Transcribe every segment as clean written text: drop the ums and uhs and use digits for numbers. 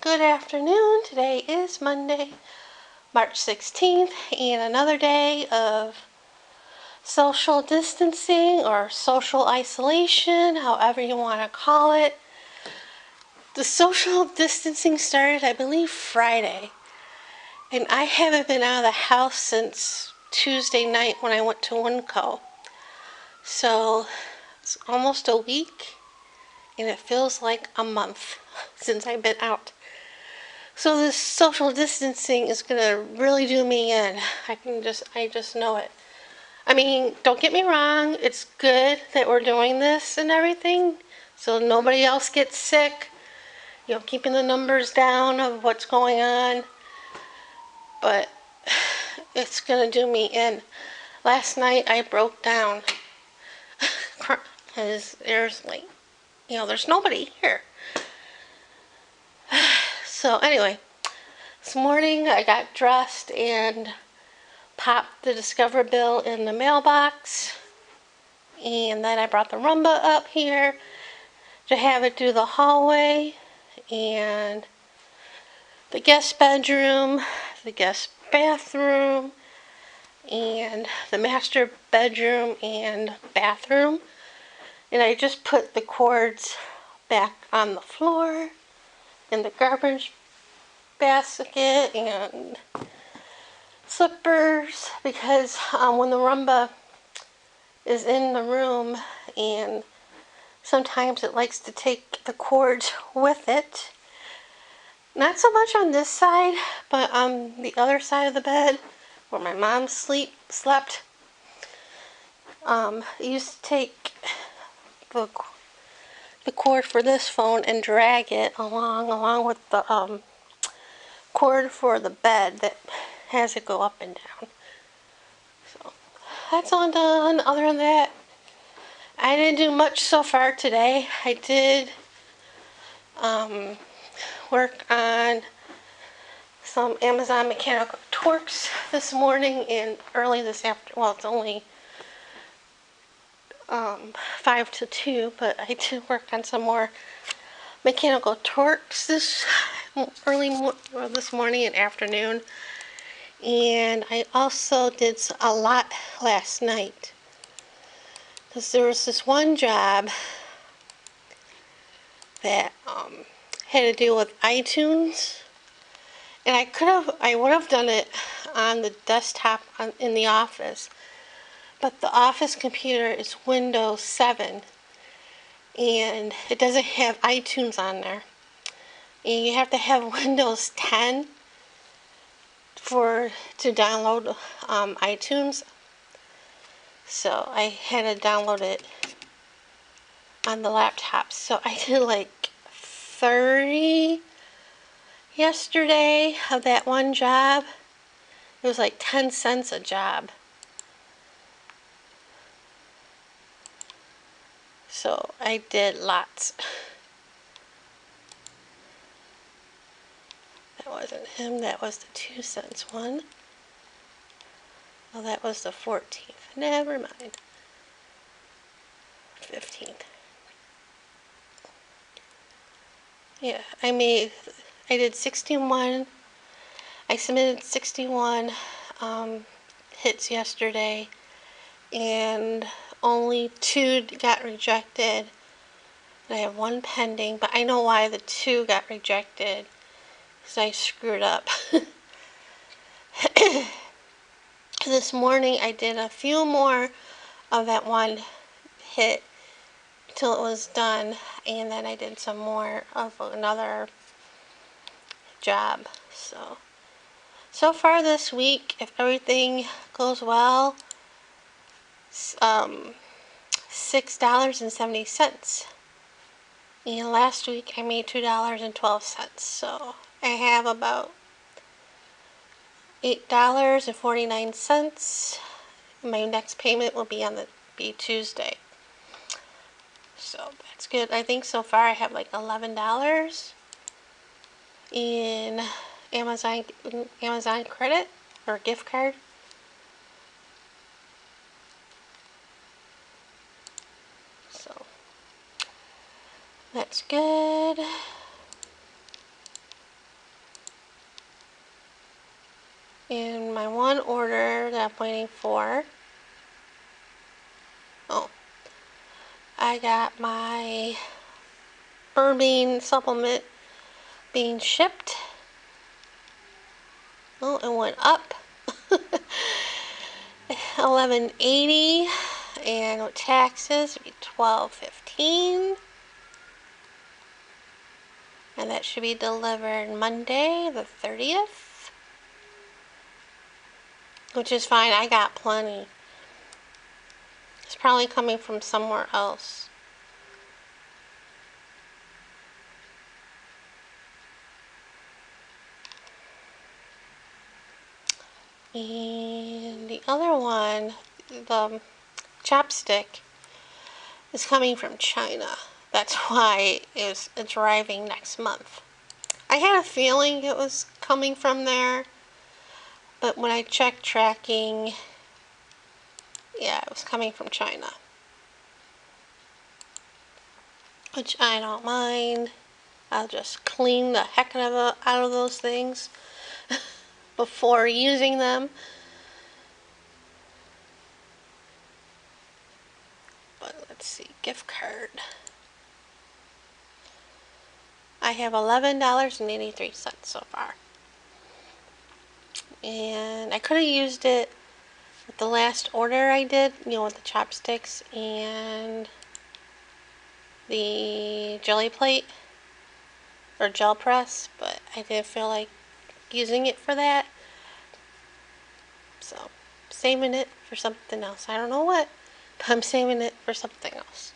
Good afternoon. Today is Monday, March 16th, and another day of social distancing or social isolation, however you want to call it. The social distancing started, I believe, Friday, and I haven't been out of the house since Tuesday night when I went to Funko. So it's almost a week, and it feels like a month since I've been out. So this social distancing is gonna really do me in. I just know it. I mean, don't get me wrong, it's good that we're doing this and everything, so nobody else gets sick, keeping the numbers down of what's going on, but it's gonna do me in. Last night I broke down, because there's nobody here. So anyway, this morning I got dressed and popped the Discover bill in the mailbox, and then I brought the Roomba up here to have it do the hallway and the guest bedroom, the guest bathroom, and the master bedroom and bathroom. And I just put the cords back on the floor in the garbage basket and slippers, because when the Roomba is in the room, and sometimes it likes to take the cords with it. Not so much on this side, but on the other side of the bed where my mom slept. It used to take the cord for this phone and drag it along with the cord for the bed that has it go up and down. So that's all done. Other than that, I didn't do much so far today. I did work on some Amazon mechanical torques this morning and early this afternoon. Well, it's only 5 to 2, but I did work on some more mechanical torques this morning and afternoon. And I also did a lot last night, because there was this one job that had to do with iTunes, and I would have done it on the desktop in the office, but the office computer is Windows 7, and it doesn't have iTunes on there, and you have to have Windows 10 to download iTunes. So I had to download it on the laptop. So I did like 30 yesterday of that one job. It was like 10 cents a job. So I did lots. That wasn't him, that was the 2 cents one. Well, that was the 14th. Never mind. 15th. Yeah, I did 61. I submitted 61 hits yesterday, and only 2 got rejected. And I have 1 pending, but I know why the 2 got rejected, because I screwed up. This morning I did a few more of that 1 hit till it was done, and then I did some more of another job. So far this week, if everything goes well, $6.70. And last week I made $2.12. So I have about $8.49. My next payment will be be Tuesday. So that's good. I think so far I have like $11 in Amazon credit or gift card. So that's good. And my one order that I'm waiting for. Oh, I got my burn bean supplement being shipped. Oh, it went up. $11.80, and with taxes it'd be $12.15. And that should be delivered Monday the 30th. Which is fine, I got plenty. It's probably coming from somewhere else. And the other one, the chapstick, is coming from China. That's why it's arriving next month. I had a feeling it was coming from there, but when I checked tracking, yeah, it was coming from China. Which I don't mind. I'll just clean the heck out of those things before using them. But let's see, gift card. I have $11.83 so far. And I could have used it with the last order I did, with the chopsticks and the jelly plate or gel press, but I didn't feel like using it for that. So, saving it for something else. I don't know what, but I'm saving it for something else.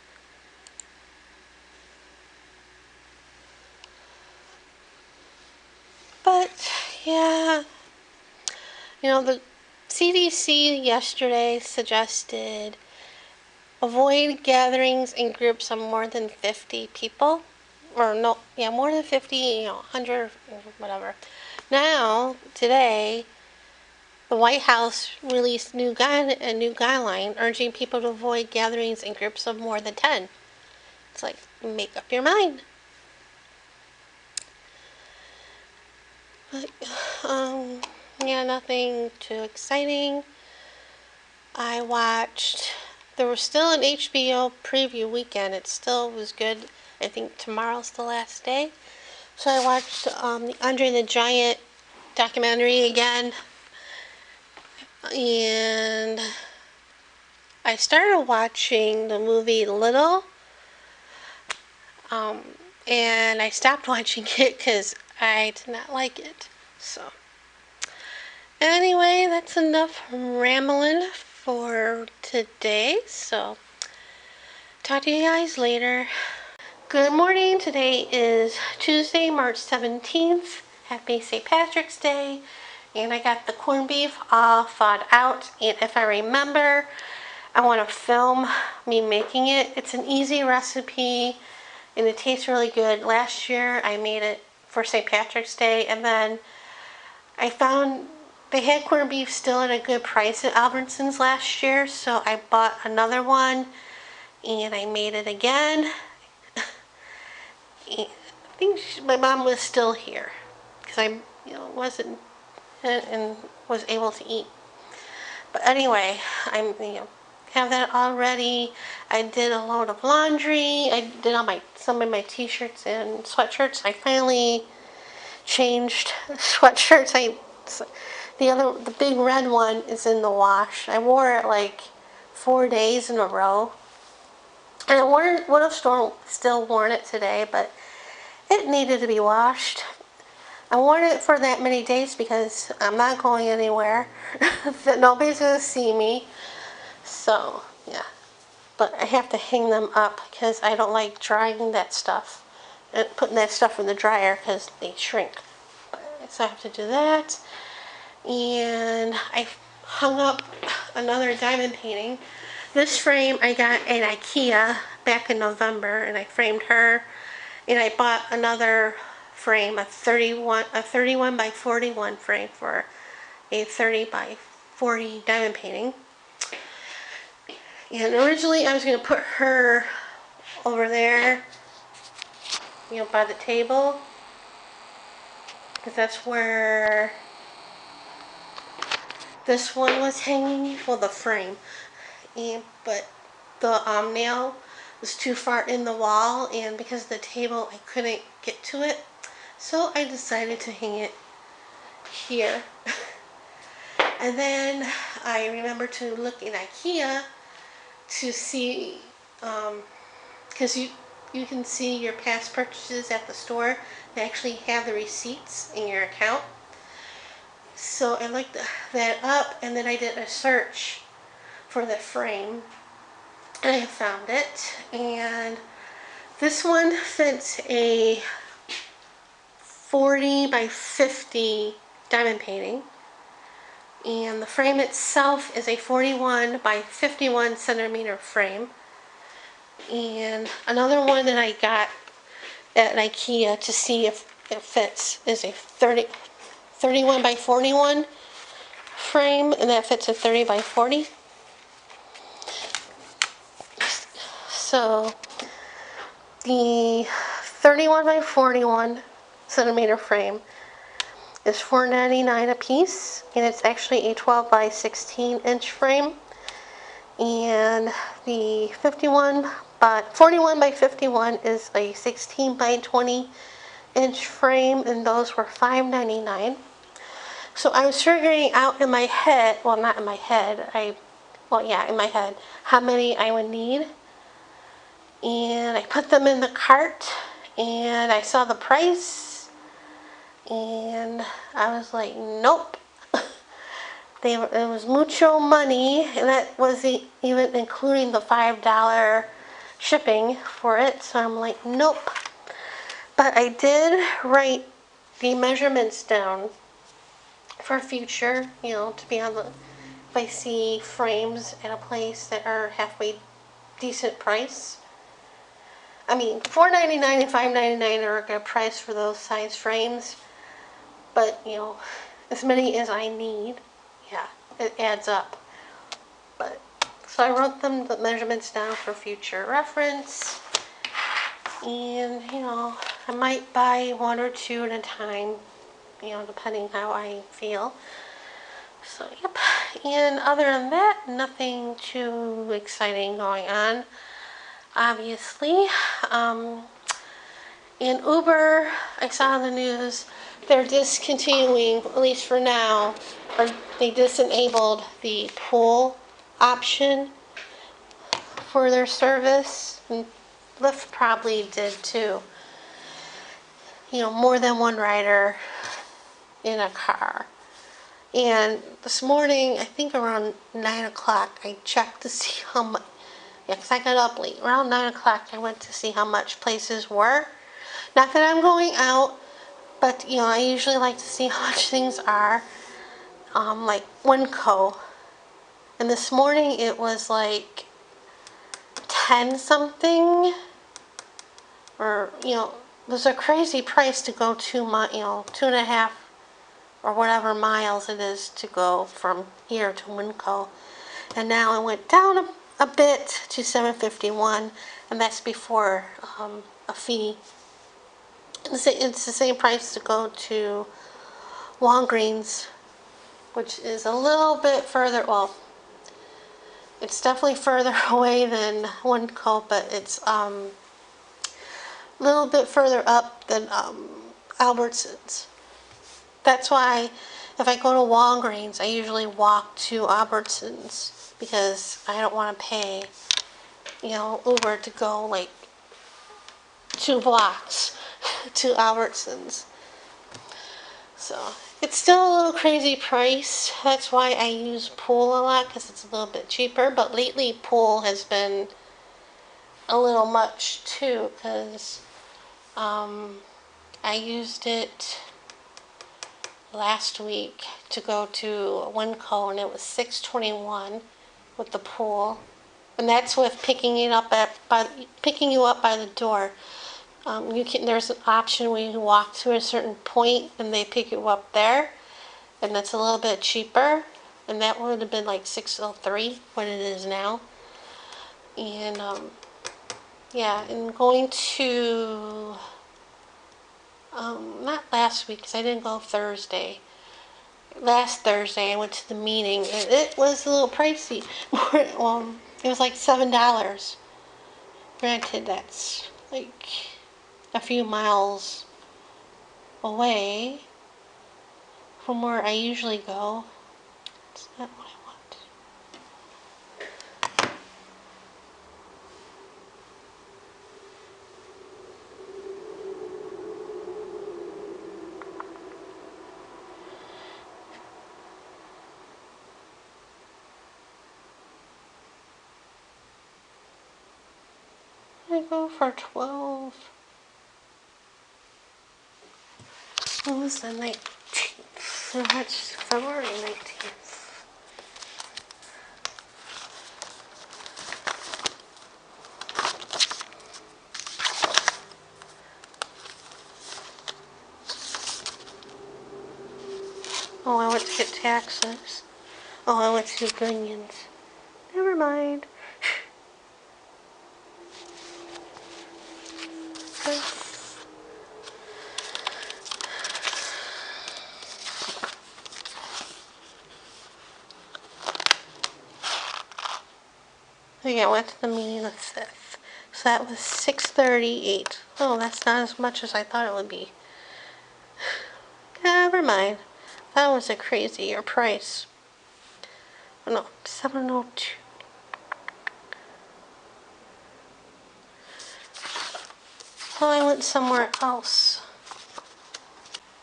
But, yeah, the CDC yesterday suggested avoid gatherings in groups of more than 50 people. Or no, yeah, more than 50, 100, whatever. Now, today, the White House released a new guideline urging people to avoid gatherings in groups of more than 10. It's like, make up your mind. But, yeah, nothing too exciting. There was still an HBO preview weekend. It still was good. I think tomorrow's the last day. So I watched the Andre the Giant documentary again. And I started watching the movie Little. And I stopped watching it because I did not like it. So, anyway, that's enough rambling for today. So, talk to you guys later. Good morning. Today is Tuesday, March 17th. Happy St. Patrick's Day. And I got the corned beef all thawed out. And if I remember, I want to film me making it. It's an easy recipe and it tastes really good. Last year I made it for St. Patrick's Day, and then I found they had corned beef still at a good price at Albertsons last year, so I bought another one and I made it again. I think my mom was still here because I wasn't and was able to eat. But anyway, I'm have that all ready. I did a load of laundry. I did some of my t-shirts and sweatshirts. I finally changed sweatshirts. The big red one is in the wash. I wore it like 4 days in a row. And I would have still worn it today, but it needed to be washed. I wore it for that many days because I'm not going anywhere. That nobody's going to see me. So, yeah. But I have to hang them up because I don't like drying that stuff and putting that stuff in the dryer because they shrink. So I have to do that. And I hung up another diamond painting. This frame I got at IKEA back in November, and I framed her. And I bought another frame, a 31 by 41 frame for a 30 by 40 diamond painting. And originally I was going to put her over there, by the table, because that's where This one was hanging, well, the frame, but the nail was too far in the wall, and because of the table I couldn't get to it, so I decided to hang it here. And then I remember to look in IKEA to see, because you can see your past purchases at the store. They actually have the receipts in your account. So I looked that up, and then I did a search for the frame, and I found it. And this one fits a 40 by 50 diamond painting, and the frame itself is a 41 by 51 centimeter frame. And another one that I got at IKEA to see if it fits is a 31 by 41 frame, and that fits a 30 by 40. So the 31 by 41 centimeter frame is $4.99 a piece, and it's actually a 12 by 16 inch frame. And the 41 by 51 is a 16 by 20 inch frame, and those were $5.99. So I was figuring out in my head, well, not in my head, in my head, how many I would need. And I put them in the cart, and I saw the price, and I was like, nope. It was mucho money, and that wasn't even including the $5 shipping for it. So I'm like, nope. But I did write the measurements down for future, to be on the, if I see frames at a place that are halfway decent price. I mean, $4.99 and $5.99 are a good price for those size frames, but as many as I need, yeah, it adds up. But so I wrote them the measurements down for future reference, and I might buy one or two at a time, depending how I feel. So yep. And other than that, nothing too exciting going on, obviously. In Uber, I saw in the news, they're discontinuing, at least for now, or they disabled the pool option for their service. And Lyft probably did too. More than one rider in a car. And this morning, I think around 9 o'clock, I checked to see how much, because I got up late. Around 9 o'clock, I went to see how much places were. Not that I'm going out, but, I usually like to see how much things are. Like Winco. And this morning, it was like 10 something. Or, it was a crazy price to go 2.5 or whatever miles it is to go from here to Winco. And now it went down a bit to $7.51, and that's before a fee. It's the same price to go to Walgreens, which is a little bit further. Well, it's definitely further away than Winco, but it's a little bit further up than Albertsons. That's why if I go to Walgreens, I usually walk to Albertsons, because I don't want to pay, Uber to go like 2 blocks to Albertsons. So it's still a little crazy price. That's why I use Pool a lot, because it's a little bit cheaper. But lately Pool has been a little much too, because I used it last week to go to Winco, and it was $6.21 with the Pool, and that's with picking you up by the door. There's an option where you can walk to a certain point and they pick you up there, and that's a little bit cheaper, and that would have been like $6.03 what it is now. And yeah, and going to not last week, because I didn't go Thursday. last Thursday I went to the meeting and it was a little pricey. It was like $7. Granted, that's like a few miles away from where I usually go. It's not what I want. I go for 12. What was the 19th? So that's February 19th. Oh, I went to get taxes. Oh, I went to Gunions. Never mind. Okay, I went to the meeting the 5th. So that was $6.38. Oh, that's not as much as I thought it would be. Never mind. That was a crazier price. Oh, no, $7.02. Well, I went somewhere else.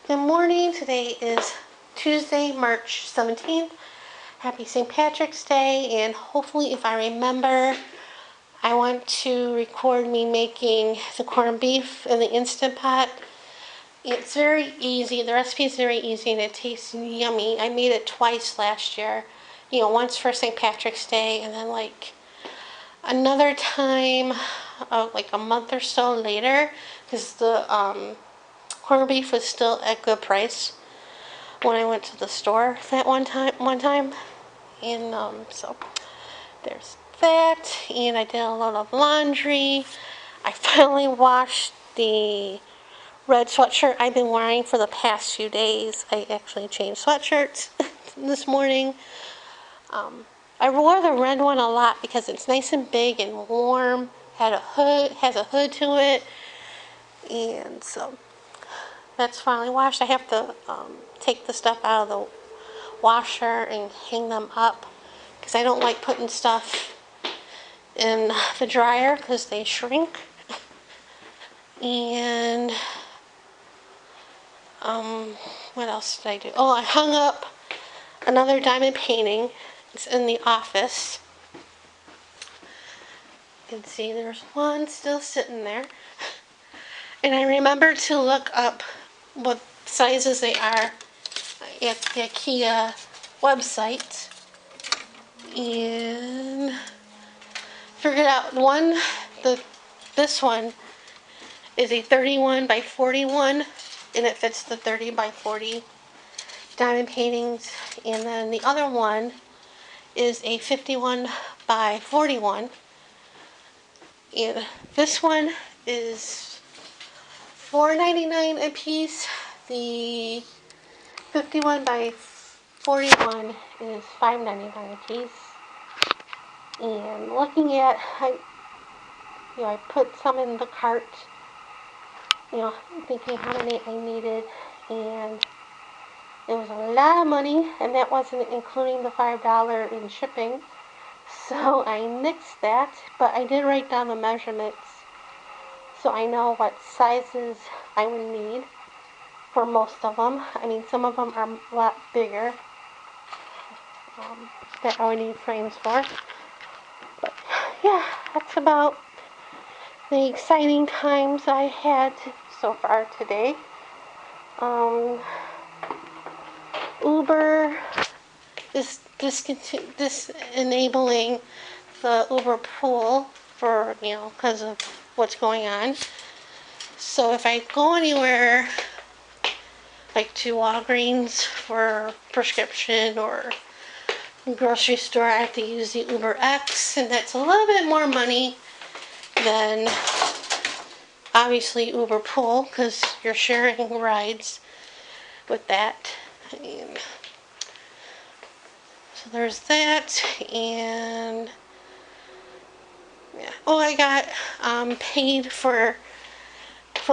Good morning. Today is Tuesday, March 17th. Happy St. Patrick's Day, and hopefully, if I remember, I want to record me making the corned beef in the Instant Pot. It's very easy. The recipe is very easy, and it tastes yummy. I made it twice last year. Once for St. Patrick's Day, and then like another time, like a month or so later, because the corned beef was still at good price when I went to the store that one time. And so there's that, and I did a lot of laundry. I finally washed the red sweatshirt I've been wearing for the past few days. I actually changed sweatshirts this morning. I wore the red one a lot because it's nice and big and warm. Has a hood to it, and so that's finally washed. I have to take the stuff out of the washer and hang them up because I don't like putting stuff in the dryer because they shrink. And what else did I do? Oh, I hung up another diamond painting. It's in the office. You can see there's one still sitting there. And I remember to look up what sizes they are at the IKEA website. And figured out this one is a 31 by 41, and it fits the 30 by 40 diamond paintings. And then the other one is a 51 by 41. And this one is $4.99 a piece. The 51 by 41 is $5.99 a piece. And looking at, I put some in the cart, thinking how many I needed, and it was a lot of money, and that wasn't including the $5 in shipping. So I nixed that, but I did write down the measurements so I know what sizes I would need for most of them. I mean, some of them are a lot bigger that I would need frames for. But yeah, that's about the exciting times I had so far today. Uber is disenabling the Uber pool for, because of what's going on. So if I go anywhere, like to Walgreens for prescription or grocery store, I have to use the Uber X, and that's a little bit more money than obviously Uber Pool because you're sharing rides with that. And So there's that, and yeah. Oh, I got paid from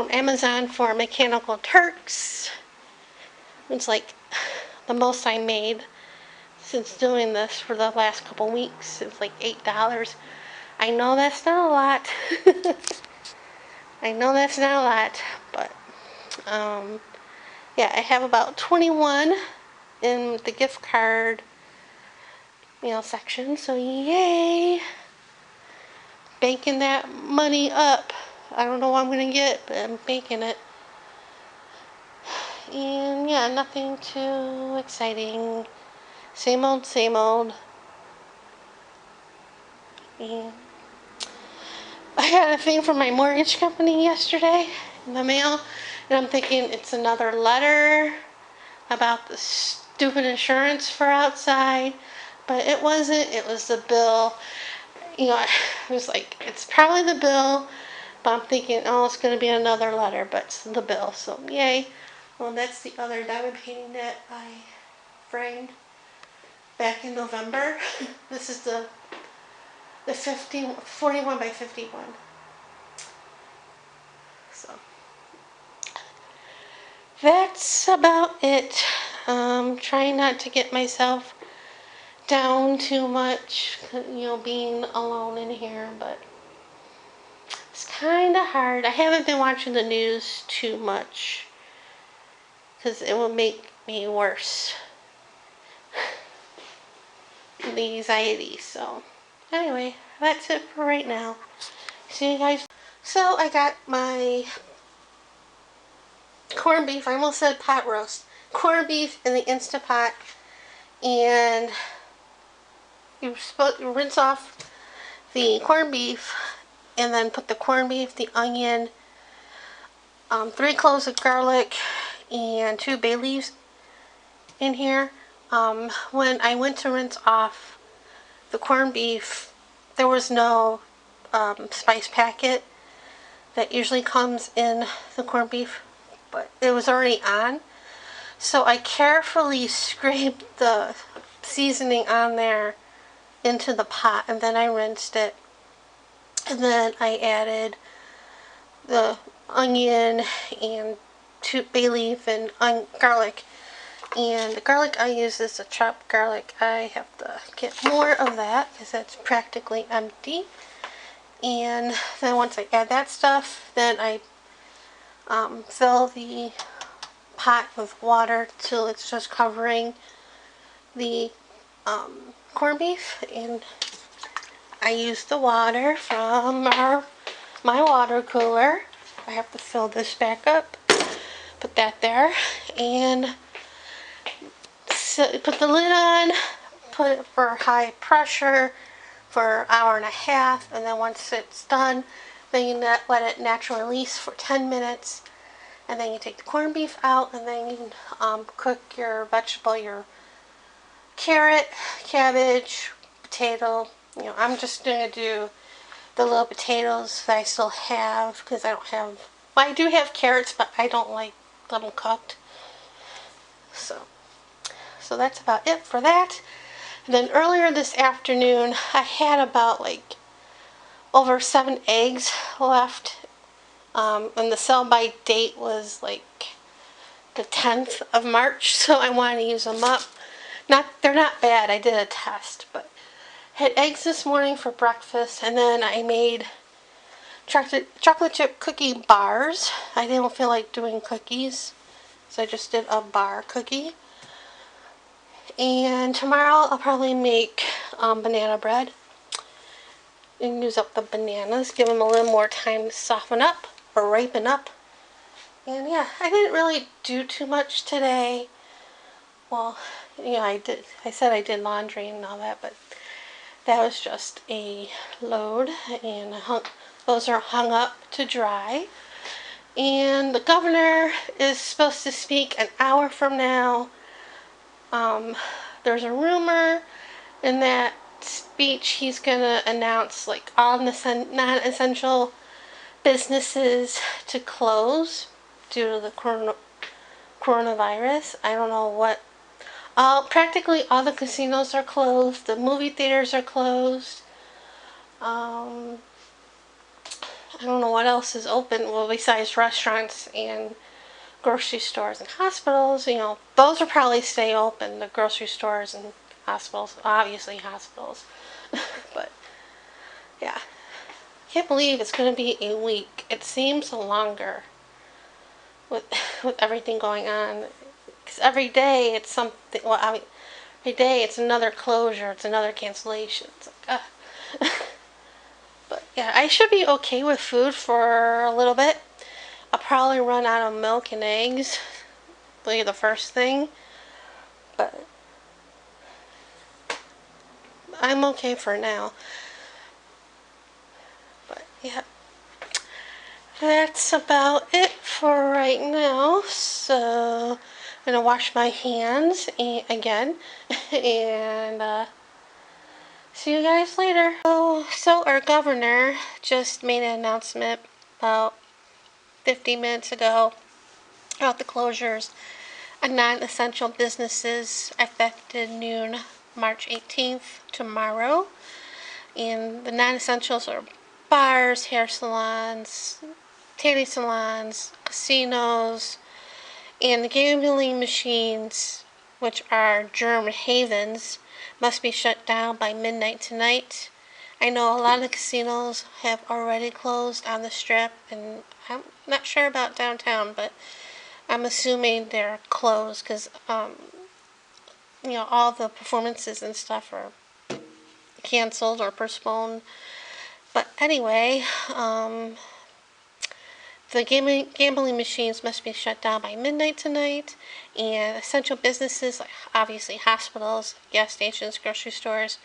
Amazon for Mechanical Turks. It's like the most I made since doing this for the last couple weeks. It's like $8. I know that's not a lot. I know that's not a lot, but yeah, I have about 21 in the gift card, section. So yay, banking that money up. I don't know what I'm gonna get, but I'm banking it. And yeah, nothing too exciting. Same old, same old. And I had a thing from my mortgage company yesterday in the mail, and I'm thinking it's another letter about the stupid insurance for outside, but it wasn't. It was the bill. I was like, it's probably the bill, but I'm thinking, oh, it's going to be another letter, but it's the bill, so yay. Well, that's the other diamond painting that I framed back in November. This is the 41 by 51. So that's about it. Trying not to get myself down too much, being alone in here, but it's kind of hard. I haven't been watching the news too much because it will make me worse. The anxiety. So anyway, that's it for right now. See you guys. So I got my corned beef. I almost said pot roast. Corned beef in the Instapot, and you rinse off the corned beef, and then put the corned beef, the onion, 3 cloves of garlic, and 2 bay leaves in here. When I went to rinse off the corned beef, there was no spice packet that usually comes in the corned beef, but it was already on. So I carefully scraped the seasoning on there into the pot, and then I rinsed it. And then I added the onion and 2 bay leaf and garlic. And the garlic I use is a chopped garlic. I have to get more of that because that's practically empty. And then once I add that stuff, then I fill the pot with water till it's just covering the corned beef. And I use the water from my water cooler. I have to fill this back up, put that there, and put the lid on, put it for high pressure for an hour and a half, and then once it's done, then you let it naturally release for 10 minutes, and then you take the corned beef out, and then you cook your vegetable, your carrot, cabbage, potato. I'm just going to do the little potatoes that I still have, because I don't have, well, I do have carrots, but I don't like them cooked. So that's about it for that. And then earlier this afternoon, I had about over 7 eggs left. And the sell-by date was the 10th of March, so I wanted to use them up. They're not bad. I did a test, but had eggs this morning for breakfast, and then I made chocolate chip cookie bars. I didn't feel like doing cookies, so I just did a bar cookie. And tomorrow I'll probably make banana bread and use up the bananas, give them a little more time to soften up or ripen up. And yeah, I didn't really do too much today. Well, I said I did laundry and all that, but that was just a load, and those are hung up to dry. And the governor is supposed to speak an hour from now. There's a rumor in that speech he's going to announce all the non-essential businesses to close due to the coronavirus. I don't know what Practically all the casinos are closed. The movie theaters are closed. I don't know what else is open. Well, besides restaurants and grocery stores and hospitals, those will probably stay open. The grocery stores and hospitals, obviously hospitals. But yeah, I can't believe it's going to be a week. It seems longer with with everything going on. Because every day it's something. Well, every day it's another closure. It's another cancellation. It's like, But yeah, I should be okay with food for a little bit. I'll probably run out of milk and eggs. Be the first thing. But I'm okay for now. But yeah, that's about it for right now. So I'm gonna wash my hands again, and see you guys later. So our governor just made an announcement about 50 minutes ago about the closures of non-essential businesses effective noon March 18th, tomorrow. And the non-essentials are bars, hair salons, tanning salons, casinos, and the gambling machines, which are germ havens, must be shut down by midnight tonight. I know a lot of casinos have already closed on the Strip, and I'm not sure about downtown, but I'm assuming they're closed because, all the performances and stuff are canceled or postponed. But anyway, the gambling machines must be shut down by midnight tonight, and essential businesses, like obviously hospitals, gas stations, grocery stores,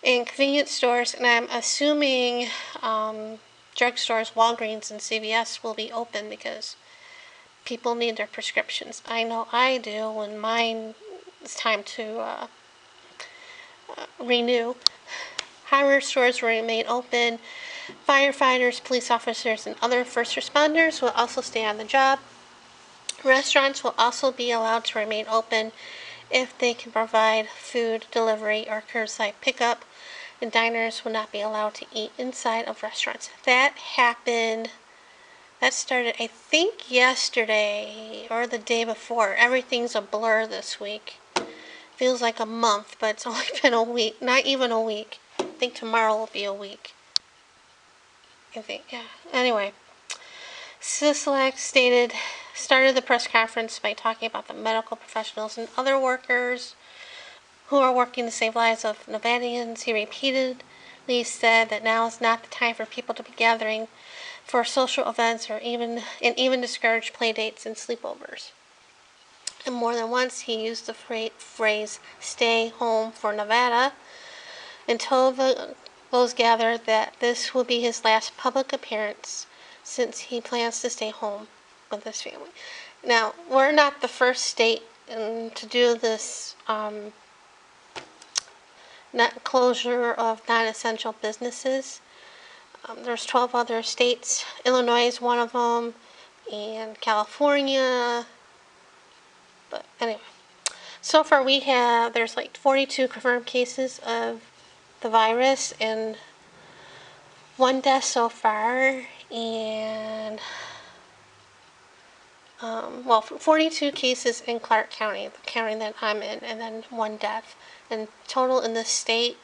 and convenience stores, and I'm assuming drugstores, Walgreens, and CVS will be open because people need their prescriptions. I know I do when mine is time to renew. Hardware stores will remain open. Firefighters, police officers, and other first responders will also stay on the job. Restaurants will also be allowed to remain open if they can provide food delivery or curbside pickup, and diners will not be allowed to eat inside of restaurants. That started, I think, yesterday or the day before. Everything's a blur this week. Feels like a month, but it's only been a week. Not even a week. I think tomorrow will be a week. I think, yeah. Anyway, Sisolak started the press conference by talking about the medical professionals and other workers who are working to save lives of Nevadians. He repeatedly said that now is not the time for people to be gathering for social events or even discouraged play dates and sleepovers. And more than once he used the phrase "stay home for Nevada" and told those gathered that this will be his last public appearance since he plans to stay home with his family. Now, we're not the first state to do this closure of non-essential businesses. There's 12 other states. Illinois is one of them, and California. But anyway, so far there's like 42 confirmed cases of the virus and one death so far, and 42 cases in Clark County, the county that I'm in, and then one death. And total in the state,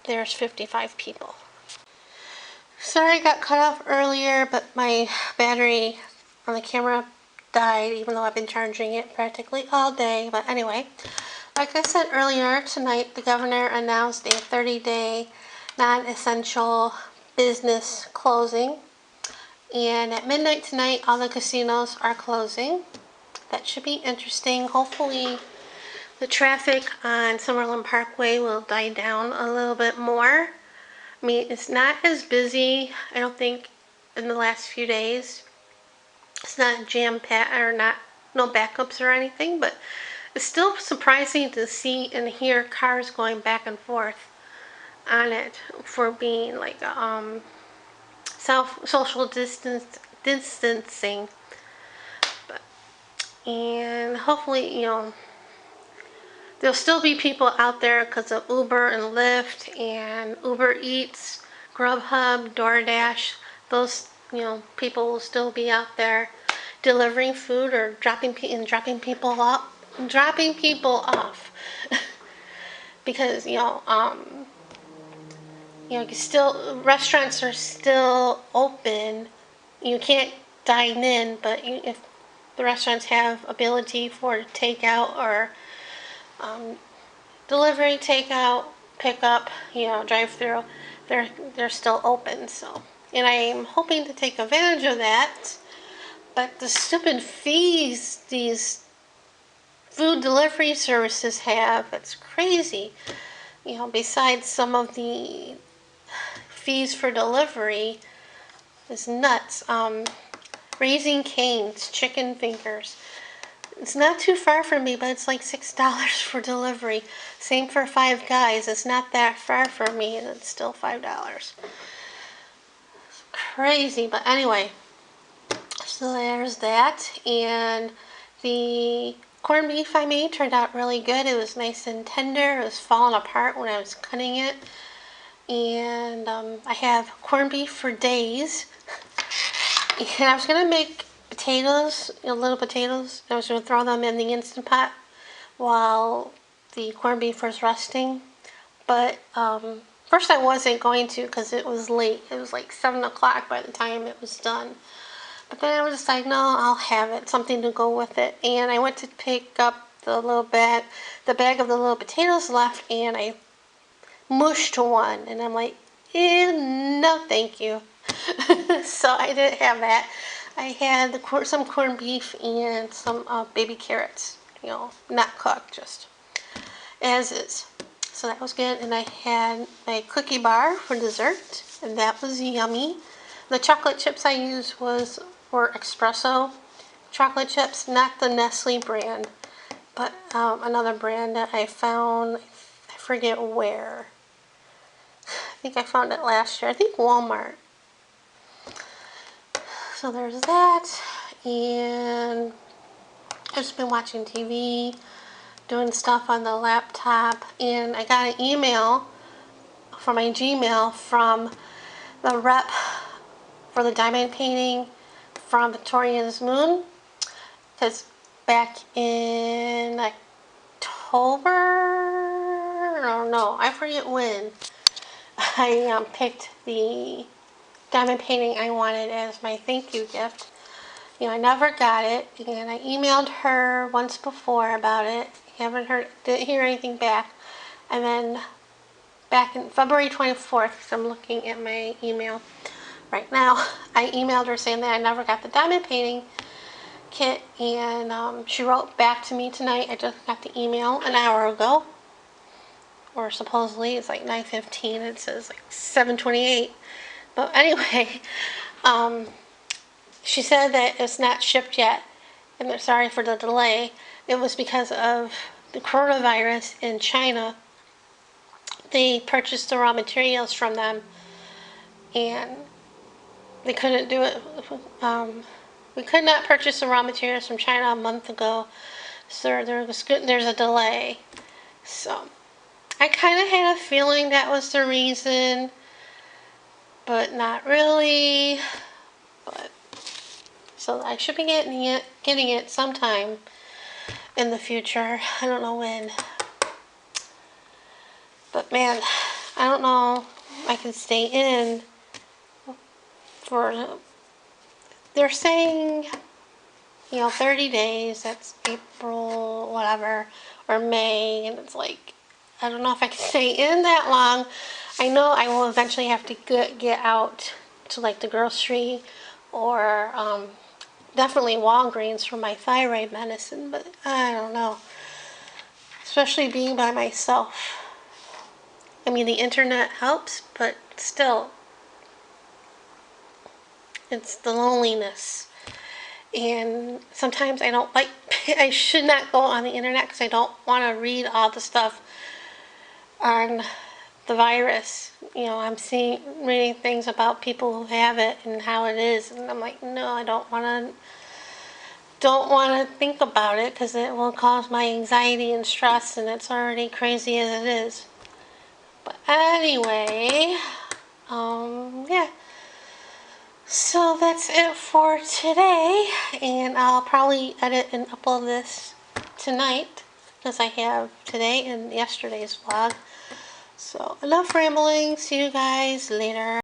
there's 55 people. Sorry I got cut off earlier, but my battery on the camera died, even though I've been charging it practically all day. But anyway, like I said earlier, tonight the governor announced a 30-day non-essential business closing. And at midnight tonight, all the casinos are closing. That should be interesting. Hopefully, the traffic on Summerlin Parkway will die down a little bit more. I mean, it's not as busy, I don't think, in the last few days. It's not jam-packed or no backups or anything, but it's still surprising to see and hear cars going back and forth on it for being like social distancing. And hopefully, there'll still be people out there because of Uber and Lyft and Uber Eats, Grubhub, DoorDash. Those, people will still be out there delivering food or dropping people off. Because restaurants are still open. You can't dine in, but if the restaurants have ability for takeout or delivery, takeout, pickup, drive-through, they're still open. So, and I'm hoping to take advantage of that. But the stupid fees these food delivery services have, it's crazy. Besides some of the fees for delivery is nuts. Raising Cane's chicken fingers. It's not too far from me, but it's like $6 for delivery. Same for Five Guys. It's not that far from me, and it's still $5. It's crazy, but anyway. So there's that, and the corned beef I made turned out really good. It was nice and tender. It was falling apart when I was cutting it. And I have corned beef for days. And I was going to make potatoes, little potatoes. I was going to throw them in the Instant Pot while the corned beef was resting. But first I wasn't going to because it was late. It was like 7 o'clock by the time it was done. But then I was just like, no, I'll have it, something to go with it. And I went to pick up the bag of the little potatoes left, and I mushed one. And I'm like, ew, no, thank you. So I didn't have that. I had some corned beef and some baby carrots, not cooked, just as is. So that was good. And I had my cookie bar for dessert, and that was yummy. The chocolate chips I used were espresso chocolate chips, not the Nestle brand, but another brand that I found, I forget where. I think I found it last year. I think Walmart. So there's that, and I've just been watching TV, doing stuff on the laptop, and I got an email from my Gmail from the rep for the diamond painting from Victoria's Moon, because back in October, I forget when, I picked the diamond painting I wanted as my thank you gift. I never got it, and I emailed her once before about it. Didn't hear anything back. And then back in February 24th, because I'm looking at my email right now, I emailed her saying that I never got the diamond painting kit, and she wrote back to me tonight. I just got the email an hour ago, or supposedly it's like 9:15. It says like 7:28. But anyway, she said that it's not shipped yet, and they're sorry for the delay. It was because of the coronavirus in China. They purchased the raw materials from them, and they couldn't do it. We could not purchase the raw materials from China a month ago, so there's a delay. So I kind of had a feeling that was the reason, but not really. But so I should be getting it sometime in the future. I don't know when. But man, I don't know if I can stay in for, they're saying, 30 days, that's April, whatever, or May, and it's like, I don't know if I can stay in that long. I know I will eventually have to get out to like the grocery or definitely Walgreens for my thyroid medicine, but I don't know. Especially being by myself. I mean, the internet helps, but still, it's the loneliness. And sometimes I should not go on the internet because I don't want to read all the stuff on the virus. I'm reading things about people who have it and how it is, and I'm like, no, I don't want to don't want to think about it because it will cause my anxiety and stress, and it's already crazy as it is. But anyway, yeah. So that's it for today, and I'll probably edit and upload this tonight because I have today and yesterday's vlog. So enough rambling. See you guys later.